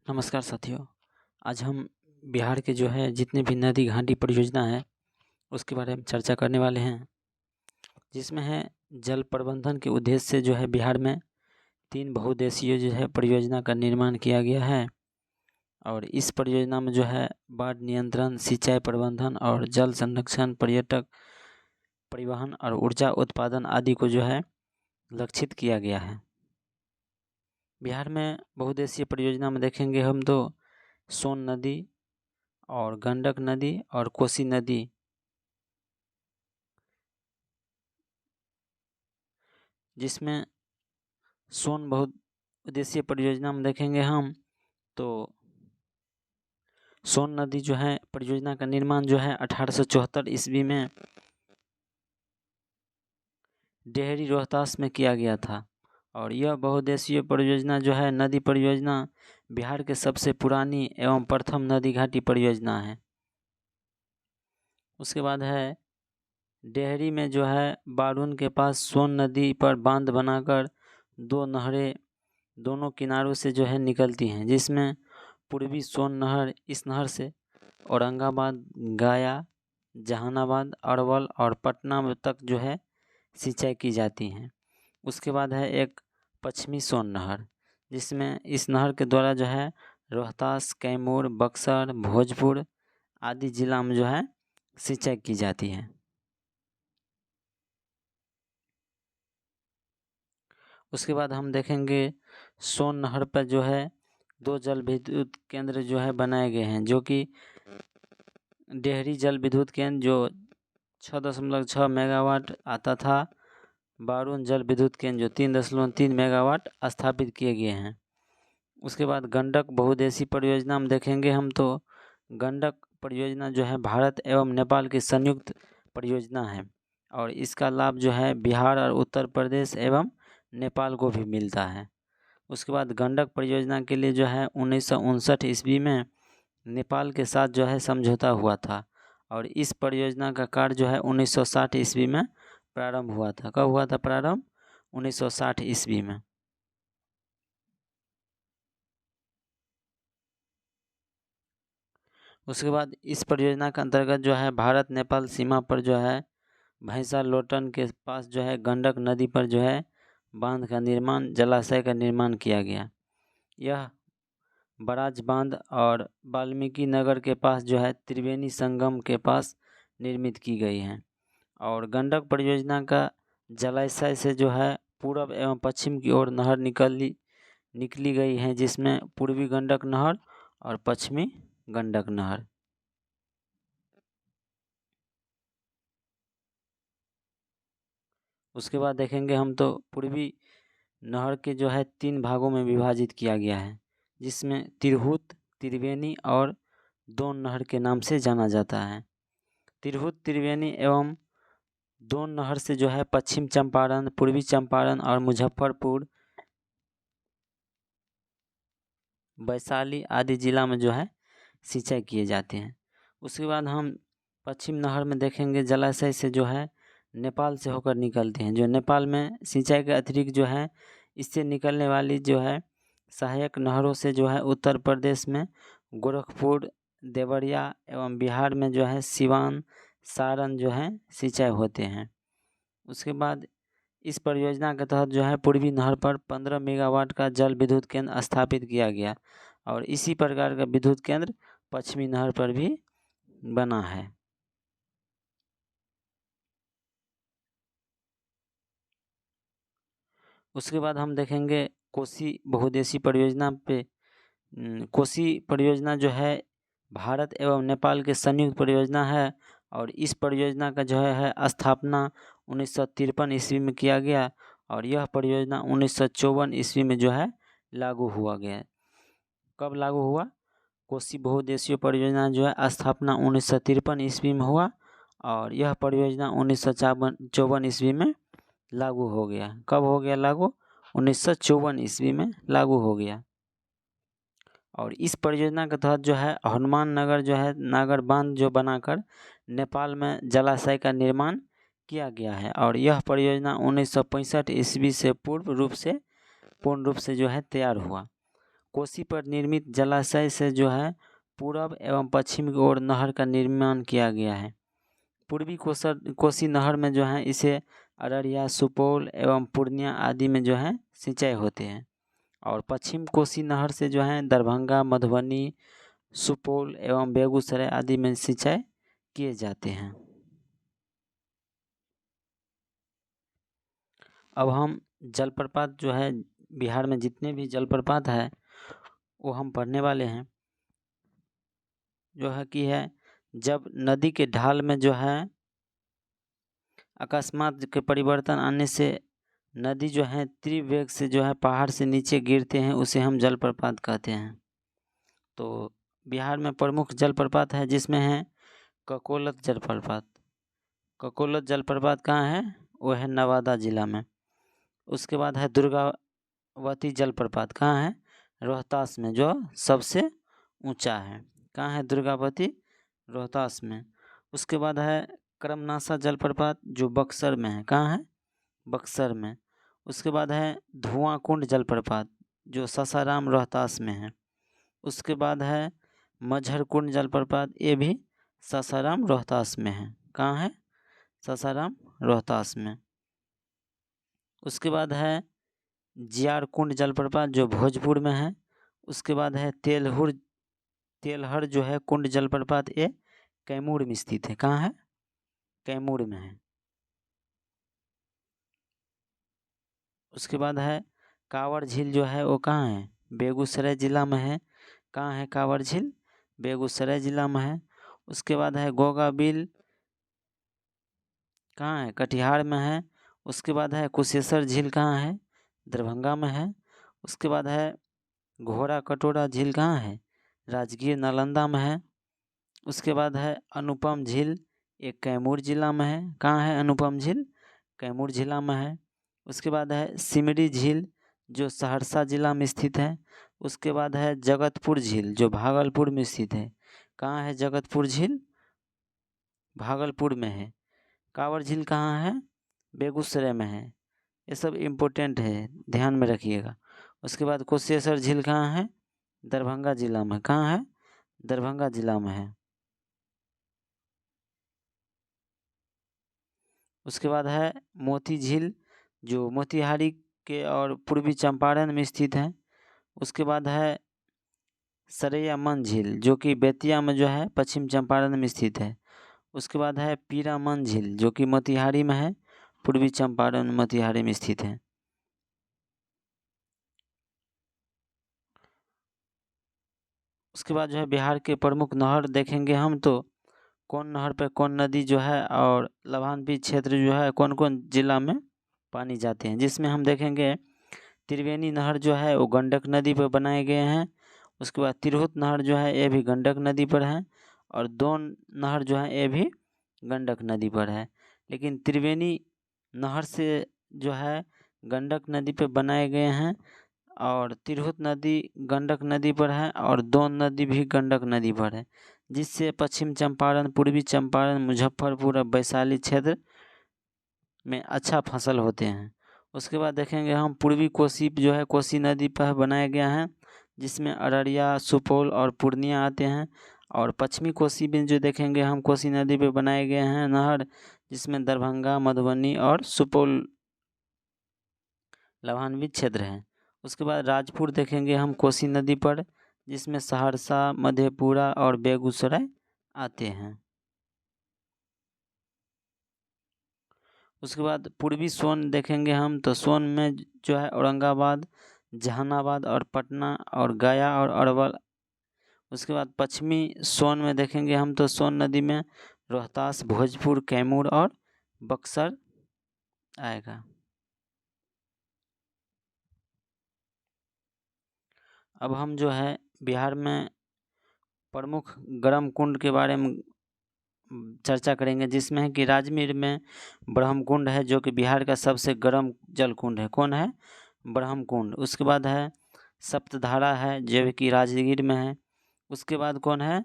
नमस्कार साथियों। आज हम बिहार के जो है जितने भी नदी घाटी परियोजना है उसके बारे में चर्चा करने वाले हैं, जिसमें है जल प्रबंधन के उद्देश्य से जो है बिहार में 3 बहुउद्देशीय जो है परियोजना का निर्माण किया गया है। और इस परियोजना में जो है बाढ़ नियंत्रण, सिंचाई प्रबंधन और जल संरक्षण, पर्यटक, परिवहन और ऊर्जा उत्पादन आदि को जो है लक्षित किया गया है। बिहार में बहुउद्देशीय परियोजना में देखेंगे हम तो सोन नदी और गंडक नदी और कोसी नदी, जिसमें सोन बहुउद्देशीय परियोजना में देखेंगे हम तो सोन नदी जो है परियोजना का निर्माण जो है 1874 ईस्वी में डेहरी रोहतास में किया गया था। और यह बहुउद्देशीय परियोजना जो है नदी परियोजना बिहार के सबसे पुरानी एवं प्रथम नदी घाटी परियोजना है। उसके बाद है डेहरी में जो है बारून के पास सोन नदी पर बांध बनाकर 2 नहरें दोनों किनारों से जो है निकलती हैं, जिसमें पूर्वी सोन नहर, इस नहर से औरंगाबाद, गया, जहानाबाद, अरवल और पटना तक जो है सिंचाई की जाती हैं। उसके बाद है एक पश्चिमी सोन नहर, जिसमें इस नहर के द्वारा जो है रोहतास, कैमूर, बक्सर, भोजपुर आदि जिला में जो है सिंचाई की जाती है। उसके बाद हम देखेंगे सोन नहर पर जो है 2 जल विद्युत केंद्र जो है बनाए गए हैं, जो कि डेहरी जल विद्युत केंद्र जो 6.6 मेगावाट आता था, बारून जल विद्युत केंद्र जो 3.3 मेगावाट स्थापित किए गए हैं। उसके बाद गंडक बहुउद्देशीय परियोजना में देखेंगे हम तो गंडक परियोजना जो है भारत एवं नेपाल की संयुक्त परियोजना है और इसका लाभ जो है बिहार और उत्तर प्रदेश एवं नेपाल को भी मिलता है। उसके बाद गंडक परियोजना के लिए जो है 1959 ईस्वी में नेपाल के साथ जो है समझौता हुआ था और इस परियोजना का कार्य जो है 1960 ईस्वी में प्रारंभ हुआ था। कब हुआ था प्रारंभ? 1960 ईस्वी में। उसके बाद इस परियोजना के अंतर्गत जो है भारत नेपाल सीमा पर जो है भैंसा लोटन के पास जो है गंडक नदी पर जो है बांध का निर्माण, जलाशय का निर्माण किया गया। यह बराज बांध और वाल्मीकि नगर के पास जो है त्रिवेणी संगम के पास निर्मित की गई है। और गंडक परियोजना का जलाशय से जो है पूर्व एवं पश्चिम की ओर नहर निकली गई है, जिसमें पूर्वी गंडक नहर और पश्चिमी गंडक नहर। उसके बाद देखेंगे हम तो पूर्वी नहर के जो है 3 भागों में विभाजित किया गया है, जिसमें तिरहुत, त्रिवेणी और दोन नहर के नाम से जाना जाता है। तिरहुत, त्रिवेणी एवं दोन नहर से जो है पश्चिम चंपारण, पूर्वी चंपारण और मुजफ्फरपुर, वैशाली आदि जिला में जो है सिंचाई किए जाते हैं। उसके बाद हम पश्चिम नहर में देखेंगे जलाशय से जो है नेपाल से होकर निकलते हैं, जो नेपाल में सिंचाई के अतिरिक्त जो है इससे निकलने वाली जो है सहायक नहरों से जो है उत्तर प्रदेश में गोरखपुर, देवरिया एवं बिहार में जो है सिवान, सारण जो है सिंचाई होते हैं। उसके बाद इस परियोजना के तहत जो है पूर्वी नहर पर 15 मेगावाट का जल विद्युत केंद्र स्थापित किया गया और इसी प्रकार का विद्युत केंद्र पश्चिमी नहर पर भी बना है। उसके बाद हम देखेंगे कोसी बहुउद्देशीय परियोजना पे। कोसी परियोजना जो है भारत एवं नेपाल के संयुक्त परियोजना है और इस परियोजना का जो है स्थापना 1953 ईस्वी में किया गया और यह परियोजना 1954 ईस्वी में जो है लागू हुआ गया। कब लागू हुआ? कोसी बहुउद्देशीय परियोजना जो है स्थापना 1953 ईस्वी में हुआ और यह परियोजना 1954 ईस्वी में लागू हो गया। कब हो गया लागू? 1954 ईस्वी में लागू हो गया। और इस परियोजना के तहत जो है हनुमान नगर जो है नागर बांध जो बनाकर नेपाल में जलाशय का निर्माण किया गया है और यह परियोजना 1965 ईस्वी से पूर्ण रूप से जो है तैयार हुआ। कोसी पर निर्मित जलाशय से जो है पूर्व एवं पश्चिम की ओर नहर का निर्माण किया गया है। पूर्वी कोसी नहर में जो है इसे अररिया, सुपौल एवं पूर्णिया आदि में जो है सिंचाई होते हैं, और पश्चिम कोसी नहर से जो है दरभंगा, मधुबनी, सुपौल एवं बेगूसराय आदि में सिंचाई किए जाते हैं। अब हम जलप्रपात जो है बिहार में जितने भी जलप्रपात है वो हम पढ़ने वाले हैं। जो है कि है जब नदी के ढाल में जो है अकस्मात के परिवर्तन आने से नदी जो है तीव्र वेग से जो है पहाड़ से नीचे गिरते हैं, उसे हम जलप्रपात कहते हैं। तो बिहार में प्रमुख जलप्रपात है जिसमें है ककोलत जलप्रपात। ककोलत जलप्रपात कहाँ है? वो है नवादा जिला में। उसके बाद है दुर्गावती जलप्रपात, कहाँ है? रोहतास में, जो सबसे ऊंचा है। कहाँ है दुर्गावती? रोहतास में। उसके बाद है करमनासा जलप्रपात जो बक्सर में है। कहाँ है? बक्सर में। उसके बाद है धुआं कुंड जलप्रपात जो सासाराम रोहतास में है। उसके बाद है मझर कुंड जलप्रपात, ये भी सासाराम रोहतास में है। कहाँ है? सासाराम रोहतास में। उसके बाद है जियार कुंड जलप्रपात जो भोजपुर में है। उसके बाद है तेलहर जो है कुंड जलप्रपात, ये कैमूर में स्थित है। कहाँ है? कैमूर में है। उसके बाद है कांवर झील जो है वो कहाँ है? बेगूसराय जिला में है। कहाँ है कांवर झील? बेगूसराय जिला में है। उसके बाद है गोगा बिल, कहाँ है? कटिहार में है। उसके बाद है कुशेश्वर झील, कहाँ है? दरभंगा में है। उसके बाद है घोड़ा कटोरा झील, कहाँ है? राजगीर नालंदा में है। उसके बाद है अनुपम झील, एक कैमूर जिला में है। कहाँ है अनुपम झील? कैमूर जिला में है। उसके बाद है सिमरी झील जो सहरसा जिला में स्थित है। उसके बाद है जगतपुर झील जो भागलपुर में स्थित है। कहाँ है जगतपुर झील? भागलपुर में है। कांवर झील कहाँ है? बेगूसराय में है। ये सब इम्पोर्टेंट है, ध्यान में रखिएगा। उसके बाद कुशेश्वर झील कहाँ है? दरभंगा जिला में। कहाँ है? दरभंगा जिला में है। उसके बाद है मोती झील जो मोतिहारी के और पूर्वी चंपारण में स्थित है। उसके बाद है सरैया मन झील जो कि बेतिया में जो है पश्चिम चंपारण में स्थित है। उसके बाद है पीरामन झील जो कि मोतिहारी में है, पूर्वी चंपारण मोतिहारी में स्थित है। उसके बाद जो है बिहार के प्रमुख नहर देखेंगे हम, तो कौन नहर पे कौन नदी जो है और लभानपीठ क्षेत्र जो है कौन कौन जिला में पानी जाते हैं, जिसमें हम देखेंगे त्रिवेणी नहर जो है वो गंडक नदी पर बनाए गए हैं। उसके बाद तिरहुत नहर जो है ये भी गंडक नदी पर है, और दोन नहर जो है ये भी गंडक नदी पर है। लेकिन त्रिवेणी नहर से जो है गंडक नदी पर बनाए गए हैं, और तिरहुत नदी गंडक नदी पर है, और दोन नदी भी गंडक नदी पर है, जिससे पश्चिम चंपारण, पूर्वी चंपारण, मुजफ्फरपुर और वैशाली क्षेत्र में अच्छा फसल होते हैं। उसके बाद देखेंगे हम पूर्वी कोसी जो है कोसी नदी पर बनाया गया है, जिसमें अररिया, सुपौल और पूर्णिया आते हैं। और पश्चिमी कोसी में जो देखेंगे हम कोसी नदी पे बनाए गए हैं नहर, जिसमें दरभंगा, मधुबनी और सुपौल लाभान्वित क्षेत्र हैं। उसके बाद राजपुर देखेंगे हम कोसी नदी पर, जिसमें सहरसा, मधेपुरा और बेगूसराय आते हैं। उसके बाद पूर्वी सोन देखेंगे हम, तो सोन में जो है औरंगाबाद, जहानाबाद और पटना और गया और अरवल। उसके बाद पश्चिमी सोन में देखेंगे हम, तो सोन नदी में रोहतास, भोजपुर, कैमूर और बक्सर आएगा। अब हम जो है बिहार में प्रमुख गर्म कुंड के बारे में चर्चा करेंगे, जिसमें है कि राजगीर में ब्रह्मकुंड है जो कि बिहार का सबसे गर्म जल कुंड है। कौन है? ब्रह्मकुंड। उसके बाद है सप्तधारा है जो कि राजगीर में है। उसके बाद कौन है?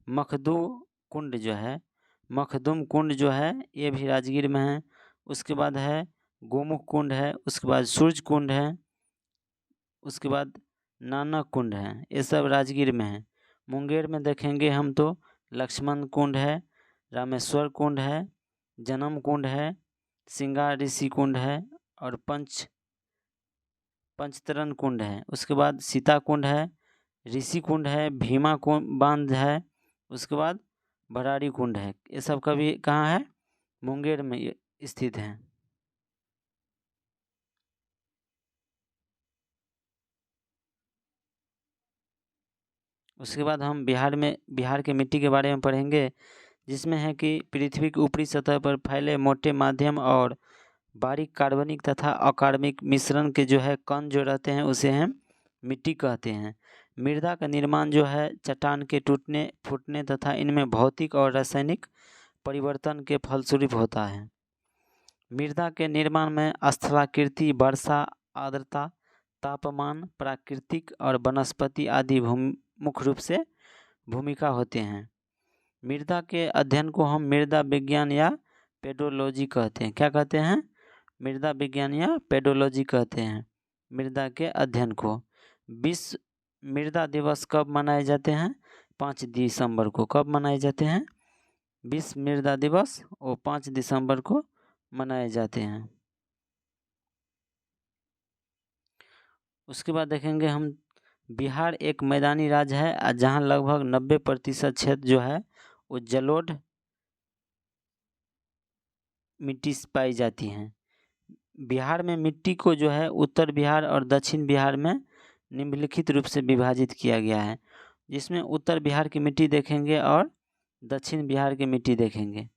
मखदू कुंड जो है, मखदूम कुंड जो है ये भी राजगीर में है। उसके बाद है गोमुख कुंड है। उसके बाद सूरज कुंड है। उसके बाद नानक कुंड है, ये सब राजगीर में है। मुंगेर में देखेंगे हम तो लक्ष्मण कुंड है, रामेश्वर कुंड है, जन्म कुंड है, सिंगार ऋषि कुंड है और पंचतरण कुंड है। उसके बाद सीता कुंड है, ऋषि कुंड है, भीमा कुंड बांध है, उसके बाद भराड़ी कुंड है। ये सब कभी कहाँ है? मुंगेर में स्थित है। उसके बाद हम बिहार के मिट्टी के बारे में पढ़ेंगे, जिसमें है कि पृथ्वी की ऊपरी सतह पर फैले मोटे, माध्यम और बारीक कार्बनिक तथा अकार्बनिक मिश्रण के जो है कण जो रहते हैं उसे हम मिट्टी कहते हैं। मृदा का निर्माण जो है चट्टान के टूटने, फूटने तथा इनमें भौतिक और रासायनिक परिवर्तन के फलस्वरूप होता है। मृदा के निर्माण में स्थलाकृति, वर्षा, आर्द्रता, तापमान, प्राकृतिक और वनस्पति आदि मुख्य रूप से भूमिका होते हैं। मृदा के अध्ययन को हम मृदा विज्ञान या पेडोलॉजी कहते हैं। क्या कहते हैं? मृदा विज्ञान या पेडोलॉजी कहते हैं मृदा के अध्ययन को। विश्व मृदा दिवस कब मनाए जाते हैं? 5 दिसंबर को। कब मनाए जाते हैं? विश्व मृदा दिवस वो 5 दिसंबर को मनाए जाते हैं। उसके बाद देखेंगे हम बिहार एक मैदानी राज्य है, जहां लगभग 90% क्षेत्र जो है वो जलोढ़ मिट्टी पाई जाती हैं। बिहार में मिट्टी को जो है उत्तर बिहार और दक्षिण बिहार में निम्नलिखित रूप से विभाजित किया गया है, जिसमें उत्तर बिहार की मिट्टी देखेंगे और दक्षिण बिहार की मिट्टी देखेंगे।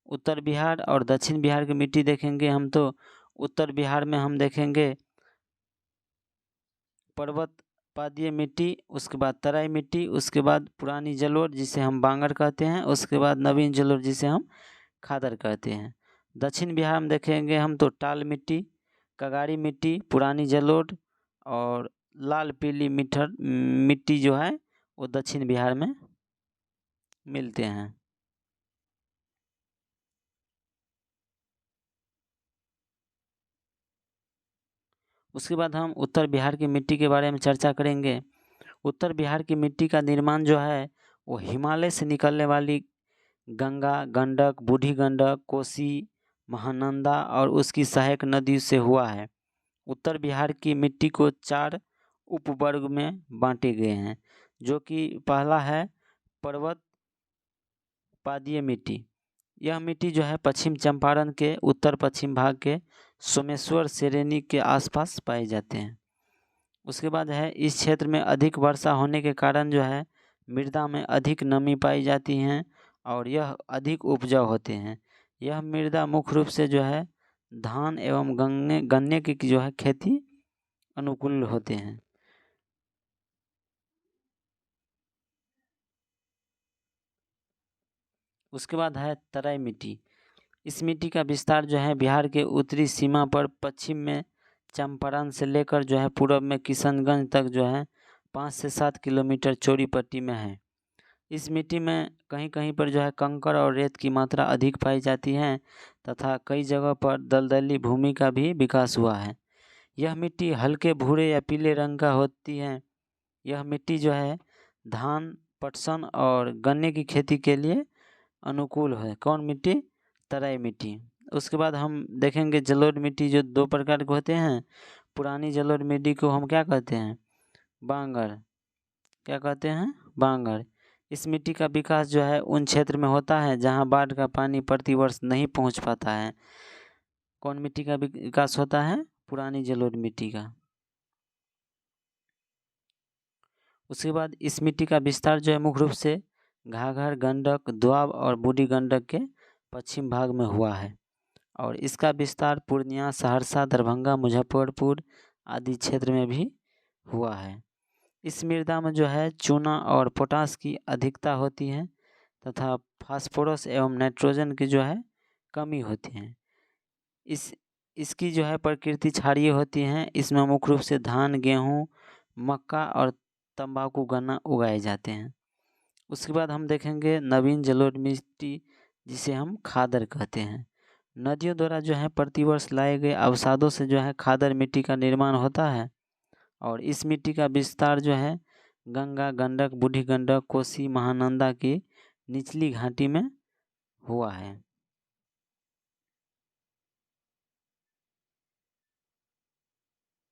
उत्तर बिहार और दक्षिण बिहार की मिट्टी देखेंगे हम तो उत्तर बिहार में हम देखेंगे पर्वत पादीय मिट्टी, उसके बाद तराई मिट्टी, उसके बाद पुरानी जलोढ़ जिसे हम बांगर कहते हैं, उसके बाद नवीन जलोढ़ जिसे हम खादर कहते हैं। दक्षिण बिहार में देखेंगे हम तो टाल मिट्टी, कगाड़ी मिट्टी, पुरानी जलोढ़ और लाल पीली मिट्टी जो है वो दक्षिण बिहार में मिलते हैं। उसके बाद हम उत्तर बिहार की मिट्टी के बारे में चर्चा करेंगे। उत्तर बिहार की मिट्टी का निर्माण जो है वो हिमालय से निकलने वाली गंगा, गंडक, बूढ़ी गंडक, कोसी, महानंदा और उसकी सहायक नदी से हुआ है। उत्तर बिहार की मिट्टी को 4 उपवर्ग में बांटे गए हैं, जो कि पहला है पर्वत पादीय मिट्टी। यह मिट्टी जो है पश्चिम चंपारण के उत्तर पश्चिम भाग के सोमेश्वर श्रेणी के आसपास पाए जाते हैं। उसके बाद है इस क्षेत्र में अधिक वर्षा होने के कारण जो है मृदा में अधिक नमी पाई जाती हैं और यह अधिक उपजाऊ होते हैं। यह मृदा मुख्य रूप से जो है धान एवं गन्ने की जो है खेती अनुकूल होते हैं। उसके बाद है तराई मिट्टी। इस मिट्टी का विस्तार जो है बिहार के उत्तरी सीमा पर पश्चिम में चंपारण से लेकर जो है पूर्व में किशनगंज तक जो है 5 से 7 किलोमीटर चौड़ी पट्टी में है। इस मिट्टी में कहीं कहीं पर जो है कंकड़ और रेत की मात्रा अधिक पाई जाती है तथा कई जगह पर दलदली भूमि का भी विकास हुआ है। यह मिट्टी हल्के भूरे या पीले रंग का होती है। यह मिट्टी जो है धान, पटसन और गन्ने की खेती के लिए अनुकूल है। कौन मिट्टी? तराई मिट्टी। उसके बाद हम देखेंगे जलोढ़ मिट्टी, जो 2 प्रकार के होते हैं। पुरानी जलोढ़ मिट्टी को हम क्या कहते हैं? बांगर। क्या कहते हैं? बांगर। इस मिट्टी का विकास जो है उन क्षेत्र में होता है जहां बाढ़ का पानी प्रतिवर्ष नहीं पहुंच पाता है। कौन मिट्टी का विकास होता है? पुरानी जलोढ़ मिट्टी का। उसके बाद इस मिट्टी का विस्तार जो है मुख्य रूप से घाघर, गंडक, दोआब और बूढ़ी गंडक के पश्चिम भाग में हुआ है और इसका विस्तार पूर्णिया, सहरसा, दरभंगा, मुजफ्फरपुर आदि क्षेत्र में भी हुआ है। इस मृदा में जो है चूना और पोटास की अधिकता होती है तथा फास्फोरस एवं नाइट्रोजन की जो है कमी होती है। इसकी जो है प्रकृति क्षारीय होती है। इसमें मुख्य रूप से धान, गेहूँ, मक्का और तंबाकू, गन्ना उगाए जाते हैं। उसके बाद हम देखेंगे नवीन जलोढ़ मिट्टी, जिसे हम खादर कहते हैं। नदियों द्वारा जो है प्रतिवर्ष लाए गए अवसादों से जो है खादर मिट्टी का निर्माण होता है और इस मिट्टी का विस्तार जो है गंगा, गंडक, बूढ़ी गंडक, कोसी, महानंदा की निचली घाटी में हुआ है।